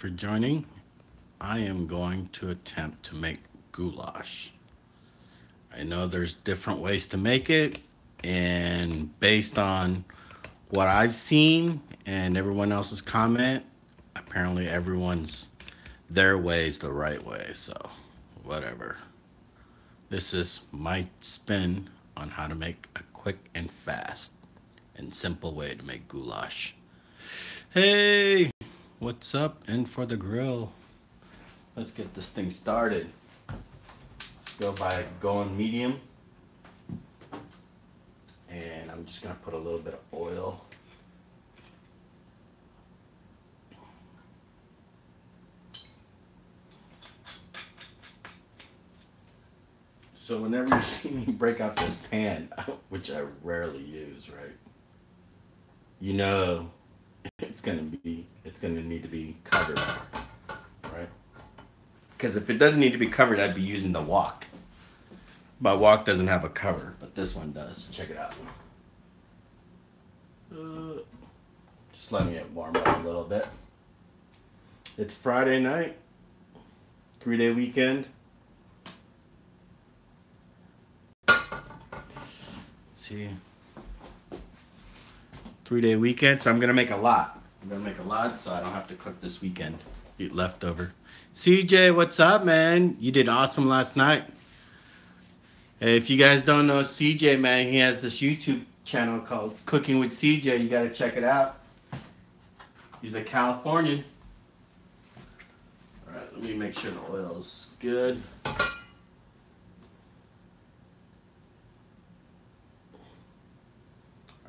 for joining. I am going to attempt to make goulash. I know there's different ways to make it, and based on what I've seen and everyone else's comment, apparently everyone's their way is the right way, so whatever. This is my spin on how to make a quick and fast and simple way to make goulash. Hey, what's up? And for the grill. Let's get this thing started. Let's go by going medium. And I'm just gonna put a little bit of oil. So whenever you see me break out this pan, which I rarely use, right? You know it's gonna need to be covered, right? Because if it doesn't need to be covered, I'd be using the wok. My wok doesn't have a cover, but this one does. Check it out. Just letting it warm up a little bit. It's Friday night, 3-day weekend. See, 3-day weekend, so I'm gonna make a lot. I'm gonna make a lot so I don't have to cook this weekend. Eat leftover. CJ, what's up, man? You did awesome last night. Hey, if you guys don't know CJ, man, he has this YouTube channel called Cooking with CJ. You gotta check it out. He's a Californian. All right, let me make sure the oil's good. All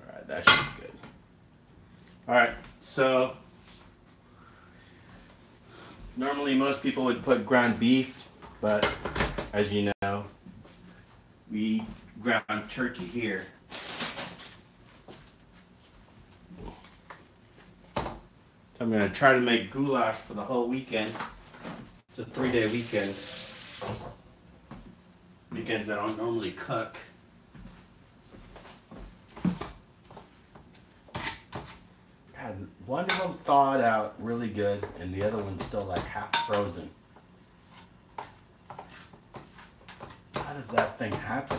right, that should be good. All right, so normally most people would put ground beef, but as you know, we ground turkey here. So I'm gonna try to make goulash for the whole weekend. It's a 3-day weekend. Weekends I don't normally cook. Had one of them thawed out really good, and the other one's still like half frozen. How does that thing happen?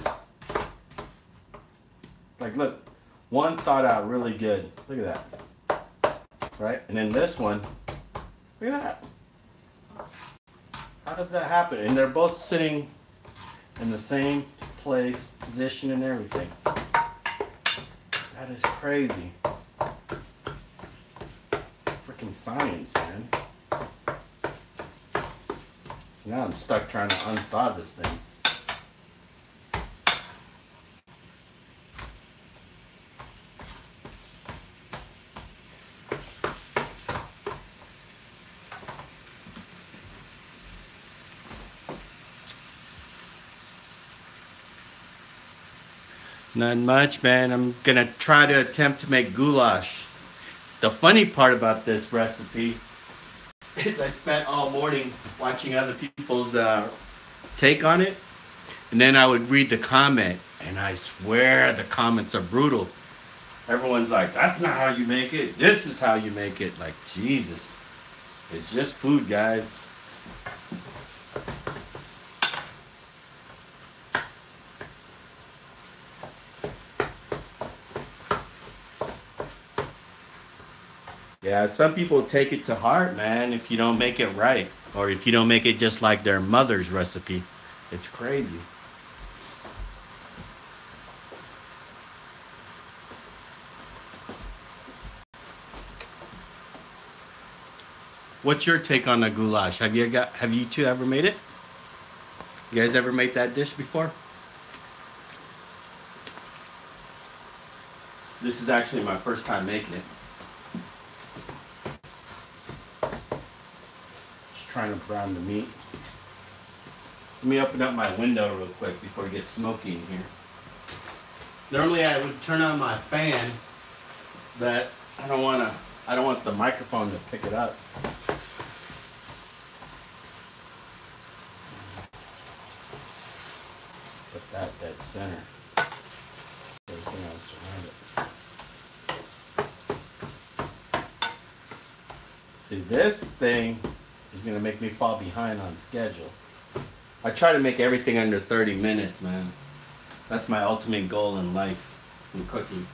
Like, look, one thawed out really good. Look at that. Right? And then this one, look at that. How does that happen? And they're both sitting in the same place, position, and everything. That is crazy. Freaking science, man. So now I'm stuck trying to unthaw this thing. Not much, man. I'm gonna try to attempt to make goulash. The funny part about this recipe is I spent all morning watching other people's take on it, and then I would read the comment, and I swear the comments are brutal. Everyone's like, "That's not how you make it. This is how you make it." Like, Jesus, it's just food, guys. Yeah, some people take it to heart, man, if you don't make it right. Or if you don't make it just like their mother's recipe. It's crazy. What's your take on the goulash? Have you two ever made it? You guys ever made that dish before? This is actually my first time making it. Just trying to brown the meat. Let me open up my window real quick before it gets smoky in here. Normally I would turn on my fan, but I don't want the microphone to pick it up. Put that dead center. Everything else around it. See, this thing is gonna make me fall behind on schedule. I try to make everything under 30 minutes, man. That's my ultimate goal in life, in cooking.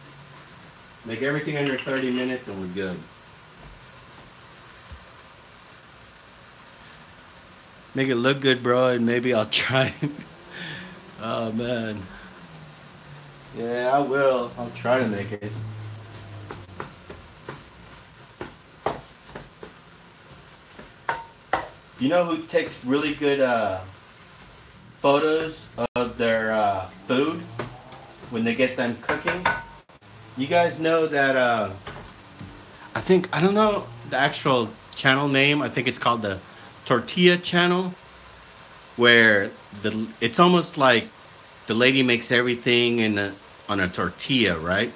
Make everything under 30 minutes and we're good. Make it look good, bro, and maybe I'll try. Oh, man. Yeah, I will. I'll try to make it. You know who takes really good photos of their food when they get them cooking? You guys know that, I don't know the actual channel name. I think it's called the Tortilla Channel, where it's almost like the lady makes everything on a tortilla, right?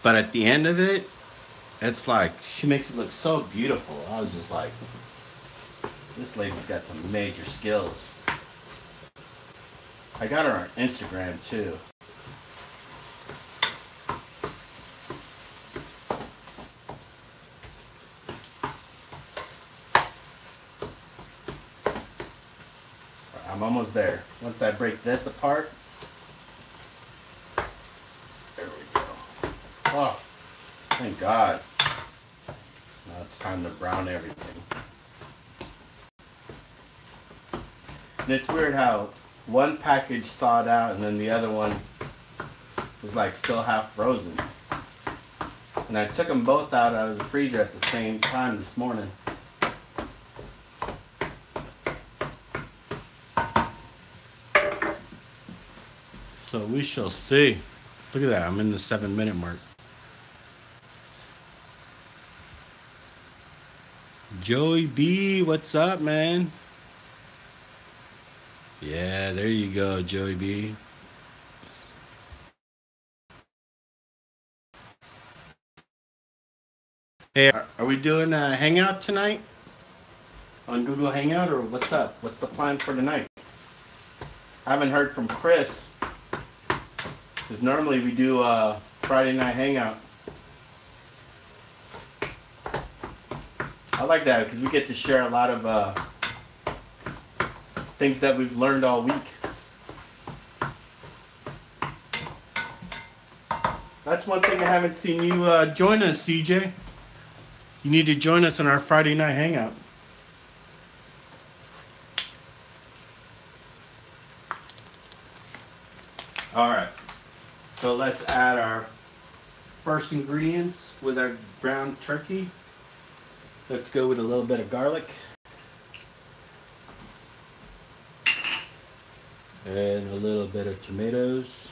But at the end of it, it's like she makes it look so beautiful. I was just like, this lady's got some major skills. I got her on Instagram too. I'm almost there. Once I break this apart, there we go. Oh, thank God. Now it's time to brown everything. And it's weird how one package thawed out and then the other one was like still half frozen. And I took them both out of the freezer at the same time this morning. So we shall see. Look at that, I'm in the 7-minute mark. Joey B, what's up, man? Yeah, there you go, Joey B. Hey, are we doing a hangout tonight? On Google Hangout, or what's up? What's the plan for tonight? I haven't heard from Chris. Because normally we do a Friday night hangout. I like that because we get to share a lot of things that we've learned all week. That's one thing I haven't seen you join us, CJ. You need to join us on our Friday night hangout. All right. So let's add our first ingredients with our ground turkey. Let's go with a little bit of garlic. And a little bit of tomatoes.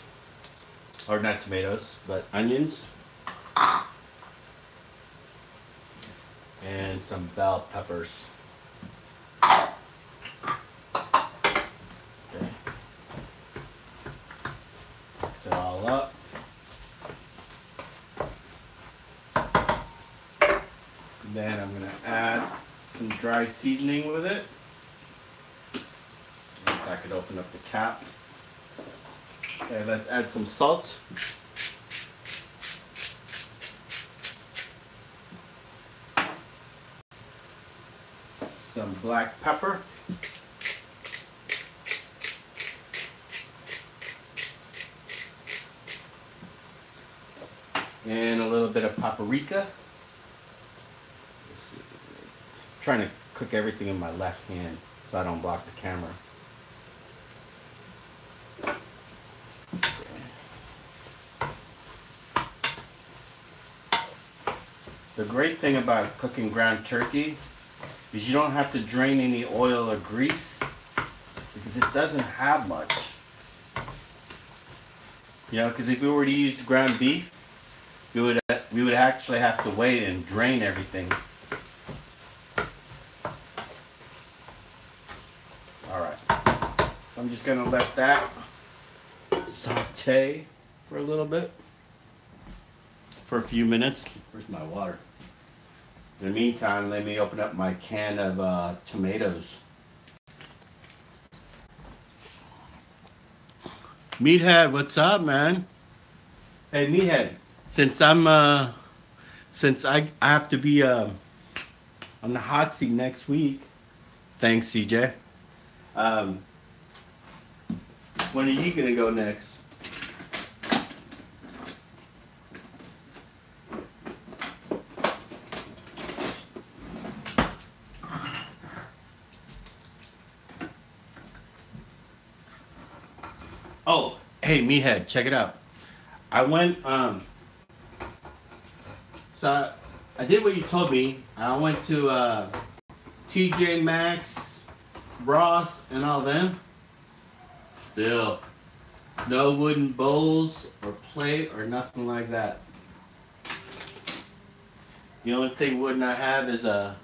Or not tomatoes, but onions. And some bell peppers. It all up. Then I'm going to add some dry seasoning with it. Once I could open up the cap. Okay, let's add some salt. Some black pepper. And a little bit of paprika. I'm trying to cook everything in my left hand so I don't block the camera. The great thing about cooking ground turkey is you don't have to drain any oil or grease because it doesn't have much. You know, because if we were to use ground beef, we would actually have to wait and drain everything. All right, I'm just gonna let that saute for a little bit, for a few minutes. Where's my water? In the meantime, let me open up my can of tomatoes. Meathead, what's up, man? Hey, Meathead. Since I have to be on the hot seat next week. Thanks, CJ. Um, when are you gonna go next? Oh, hey, Meathead, check it out. I went, so I did what you told me. I went to TJ Maxx, Ross, and all them. Still, no wooden bowls or plate or nothing like that. The only thing wooden I have is a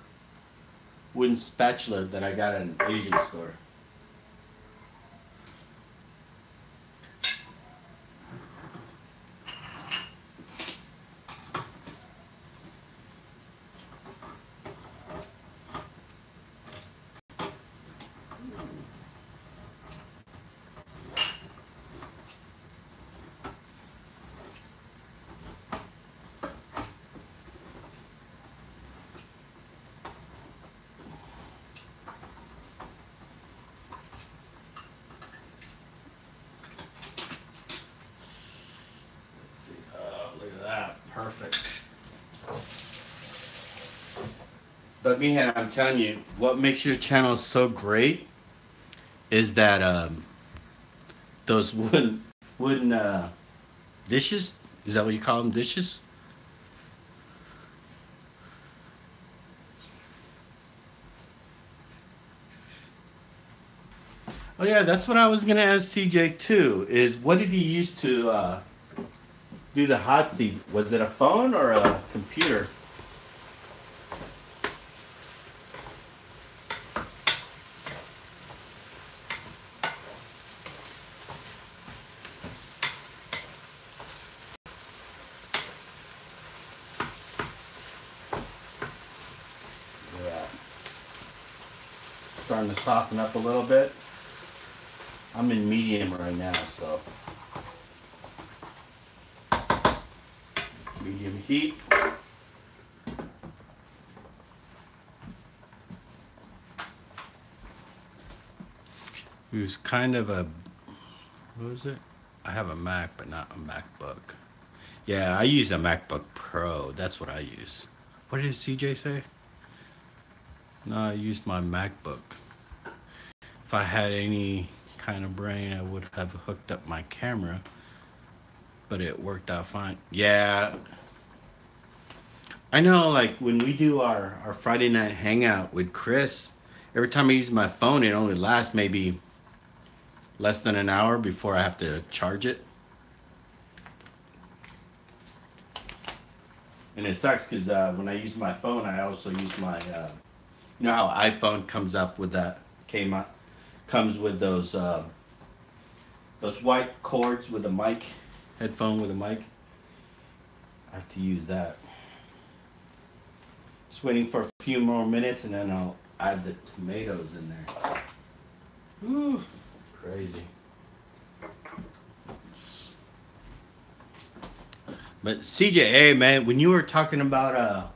wooden spatula that I got at an Asian store. Let's see. Oh, look at that. Perfect. But Meehan, I'm telling you, what makes your channel so great is that those wooden dishes. Is that what you call them? Dishes? Oh yeah, that's what I was gonna ask CJ too. Is what did he use to do the hot seat? Was it a phone or a computer? Yeah, starting to soften up a little bit. I'm in medium right now, so medium heat. It was kind of a, what was it? I have a Mac, but not a MacBook. Yeah, I use a MacBook Pro. That's what I use. What did CJ say? No, I used my MacBook. If I had any kind of brain, I would have hooked up my camera, but it worked out fine. Yeah, I know, like when we do our Friday night hangout with Chris, every time I use my phone, it only lasts maybe less than an hour before I have to charge it. And it sucks because when I use my phone, I also use my, you know how iPhone comes up with that, comes with those white cords with a mic, headphone with a mic. I have to use that. Just waiting for a few more minutes and then I'll add the tomatoes in there. Woo, crazy. But CJ, hey man, when you were talking about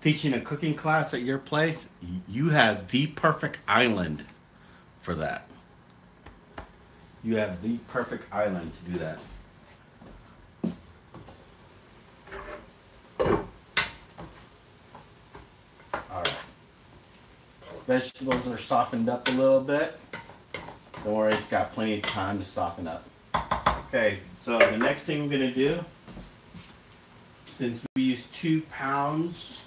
teaching a cooking class at your place, you have the perfect island for that. You have the perfect island to do that. All right. Vegetables are softened up a little bit. Don't worry, it's got plenty of time to soften up. Okay, so the next thing we're gonna do, since we use 2 pounds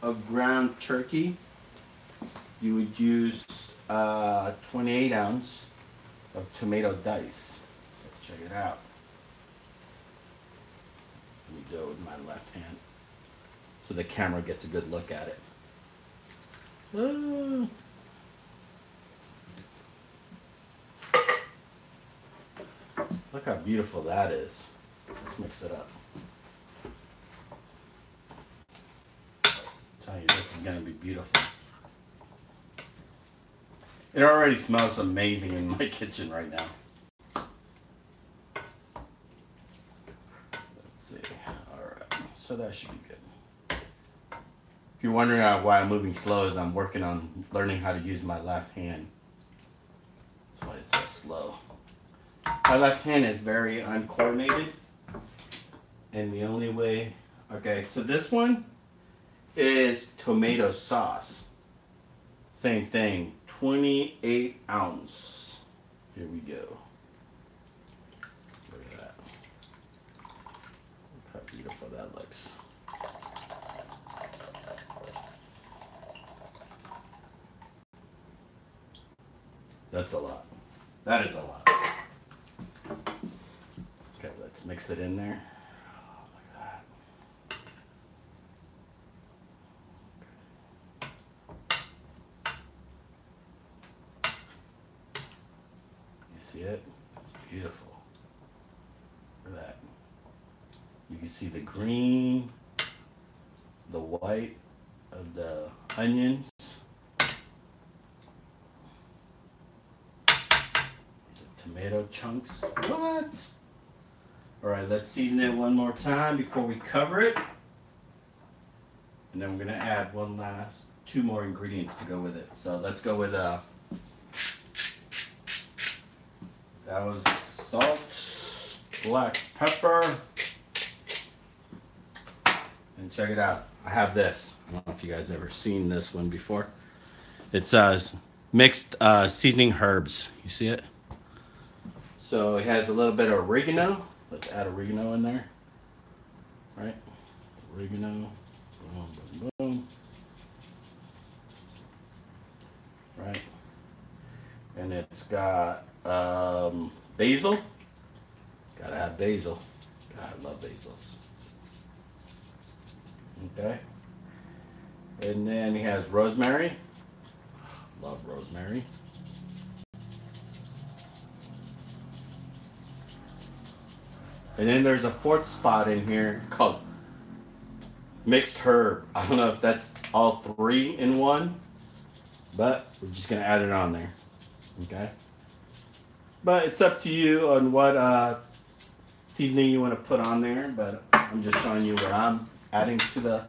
of ground turkey, you would use 28 ounce of tomato dice. So check it out. Let me do it with my left hand so the camera gets a good look at it. Look how beautiful that is. Let's mix it up. I'm telling you, this is going to be beautiful. It already smells amazing in my kitchen right now. Let's see. All right. So that should be good. If you're wondering why I'm moving slow, is I'm working on learning how to use my left hand. That's why it's so slow. My left hand is very uncoordinated. And the only way... Okay, so this one is tomato sauce. Same thing. 28 ounce. Here we go. Look at that. Look how beautiful that looks. That's a lot. That is a lot. Okay, let's mix it in there. Oh, look at that. You see it? It's beautiful. Look at that. You can see the green, the white of the onions. Tomato chunks. What? Alright, let's season it one more time before we cover it. And then we're going to add two more ingredients to go with it. So let's go with, that was salt, black pepper. And check it out. I have this. I don't know if you guys ever seen this one before. It's mixed seasoning herbs. You see it? So it has a little bit of oregano. Let's add oregano in there. Right? Oregano. Boom, boom, boom. Right? And it's got basil. Gotta have basil. God, I love basils. Okay. And then he has rosemary. Love rosemary. And then there's a fourth spot in here called mixed herb. I don't know if that's all three in one, but we're just gonna add it on there. Okay. But it's up to you on what seasoning you want to put on there. But I'm just showing you what I'm adding to the.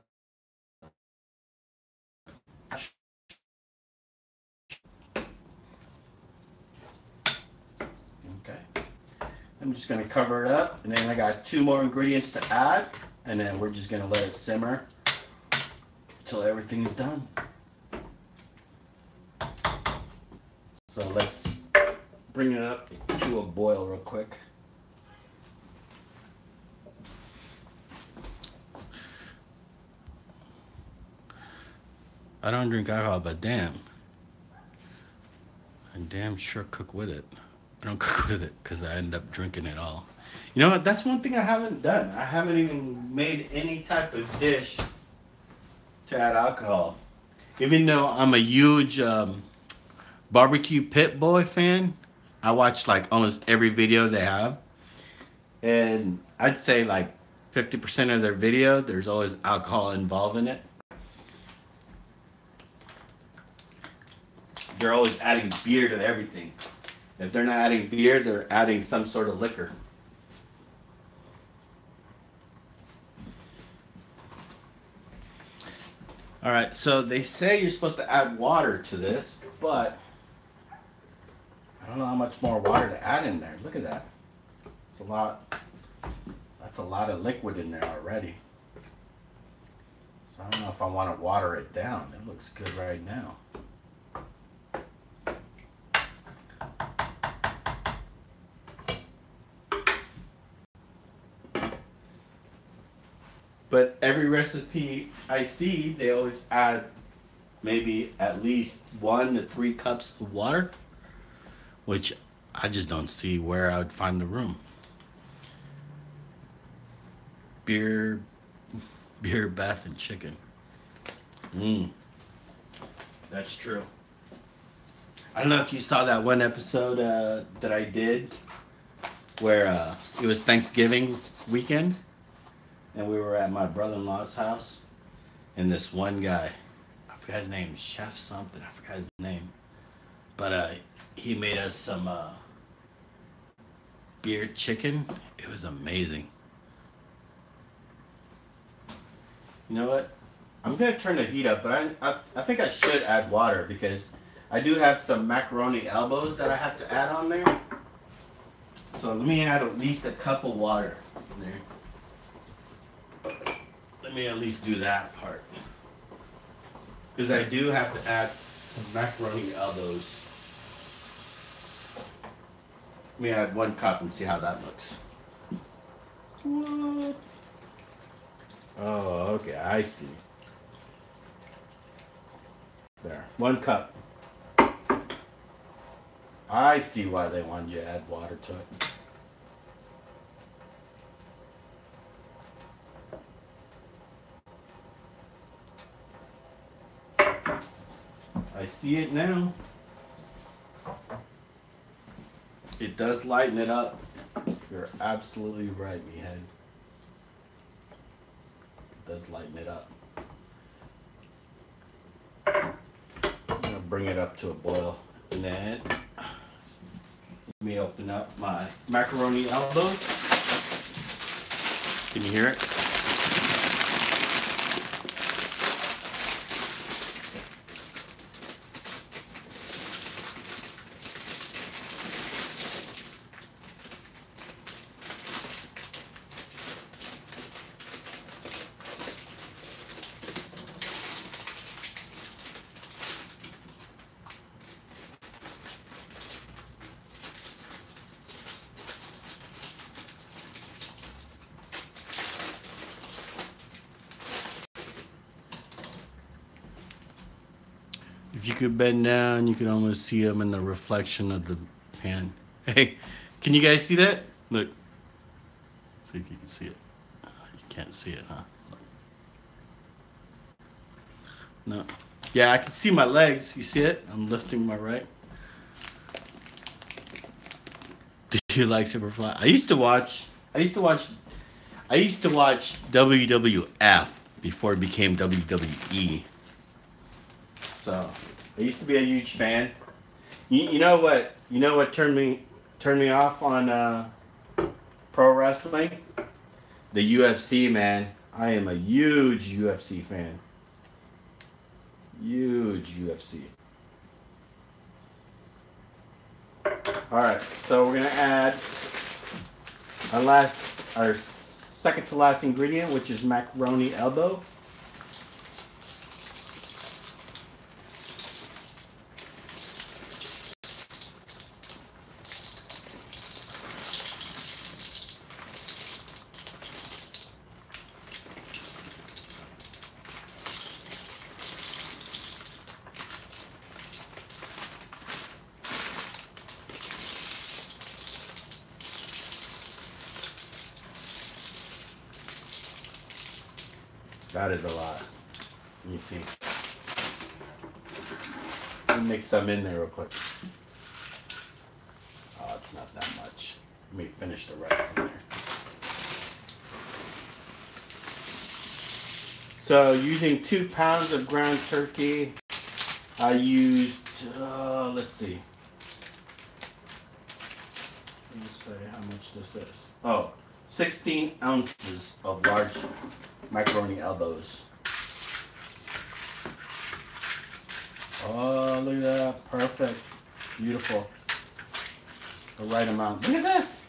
I'm just going to cover it up, and then I got two more ingredients to add, and then we're just going to let it simmer until everything is done. So let's bring it up to a boil real quick. I don't drink alcohol, but damn, I damn sure cook with it. I don't cook with it because I end up drinking it all. You know what? That's one thing I haven't done. I haven't even made any type of dish to add alcohol. Even though I'm a huge barbecue pit boy fan, I watch like almost every video they have. And I'd say like 50% of their video, there's always alcohol involved in it. They're always adding beer to everything. If they're not adding beer, they're adding some sort of liquor. All right, so they say you're supposed to add water to this, but I don't know how much more water to add in there. Look at that. It's a lot. That's a lot of liquid in there already. So I don't know if I want to water it down. It looks good right now. But every recipe I see, they always add maybe at least 1 to 3 cups of water, which I just don't see where I would find the room. Beer, bath, and chicken. That's true. I don't know if you saw that one episode that I did where it was Thanksgiving weekend. And we were at my brother-in-law's house, and this one guy, I forgot his name, Chef something, I forgot his name, but he made us some beer chicken. It was amazing. You know what? I'm gonna turn the heat up, but I think I should add water because I do have some macaroni elbows that I have to add on there. So let me add at least a cup of water in there. Let me at least do that part. Because I do have to add some macaroni elbows. Let me add 1 cup and see how that looks. What? Oh, okay, I see. There, 1 cup. I see why they want you to add water to it. I see it now. It does lighten it up. You're absolutely right, meathead. It does lighten it up. I'm gonna bring it up to a boil, and then let me open up my macaroni elbows. Can you hear it? If you could bend down, you could almost see them in the reflection of the pan. Hey, can you guys see that? Look. See if you can see it. You can't see it, huh? No. Yeah, I can see my legs. You see it? I'm lifting my right. Do you like Superfly? I used to watch WWF before it became WWE. So I used to be a huge fan. You know what? You know what turned me off on pro wrestling? The UFC, man. I am a huge UFC fan. Huge UFC. All right, so we're gonna add our second to last ingredient, which is macaroni elbow. That is a lot. Let me see. Let me mix some in there real quick. Oh, it's not that much. Let me finish the rest in there. So using 2 pounds of ground turkey, I used, let's see. Let me say how much this is. Oh, 16 ounces of large macaroni elbows. Oh, look at that. Perfect. Beautiful. The right amount. Look at this.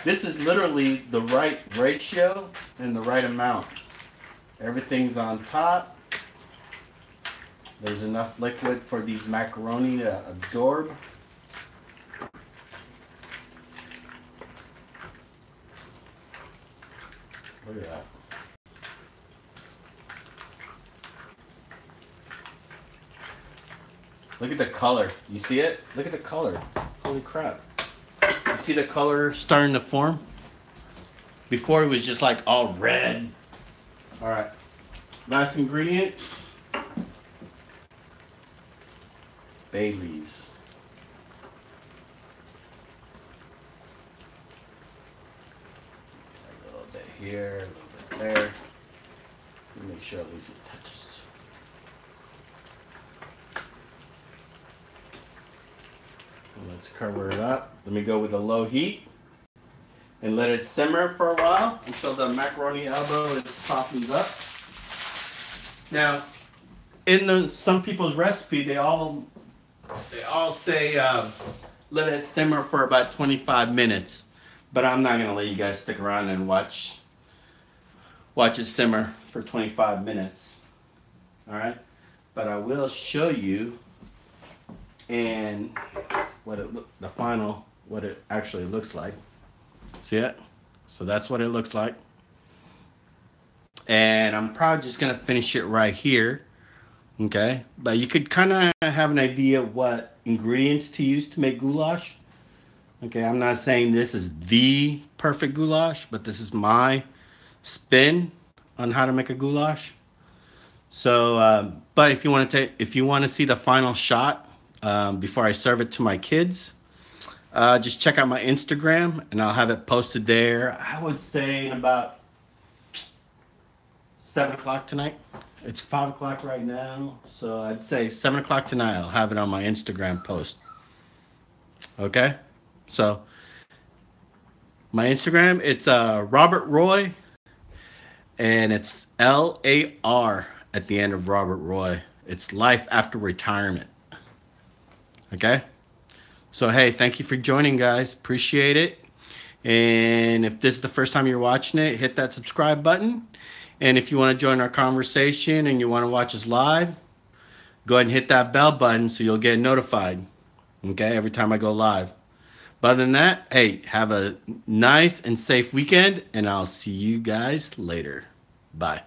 This is literally the right ratio and the right amount. Everything's on top. There's enough liquid for these macaroni to absorb. Look at that. Look at the color. You see it? Look at the color. Holy crap. You see the color starting to form? Before it was just like all red. All right. Last ingredient. Bay leaves. A little bit here, a little bit there. Make sure at least it touches. Let's cover it up. Let me go with a low heat and let it simmer for a while until the macaroni elbow is softened up. Now, in some people's recipe, they all say let it simmer for about 25 minutes. But I'm not gonna let you guys stick around and watch it simmer for 25 minutes. All right, but I will show you and what it actually looks like. See it? So that's what it looks like. And I'm probably just gonna finish it right here. Okay, but you could kind of have an idea what ingredients to use to make goulash. Okay, I'm not saying this is the perfect goulash, but this is my spin on how to make a goulash. So, but if you want to see the final shot before I serve it to my kids, just check out my Instagram, and I'll have it posted there. I would say in about 7 o'clock tonight. It's 5 o'clock right now, so I'd say 7 o'clock tonight. I'll have it on my Instagram post. Okay, so my Instagram, it's Robert Roy, and it's LAR at the end of Robert Roy. It's life after retirement. Okay, so hey, thank you for joining, guys. Appreciate it. And if this is the first time you're watching it, hit that subscribe button. And if you want to join our conversation and you want to watch us live, go ahead and hit that bell button so you'll get notified. Okay, every time I go live. But other than that, hey, have a nice and safe weekend, and I'll see you guys later. Bye.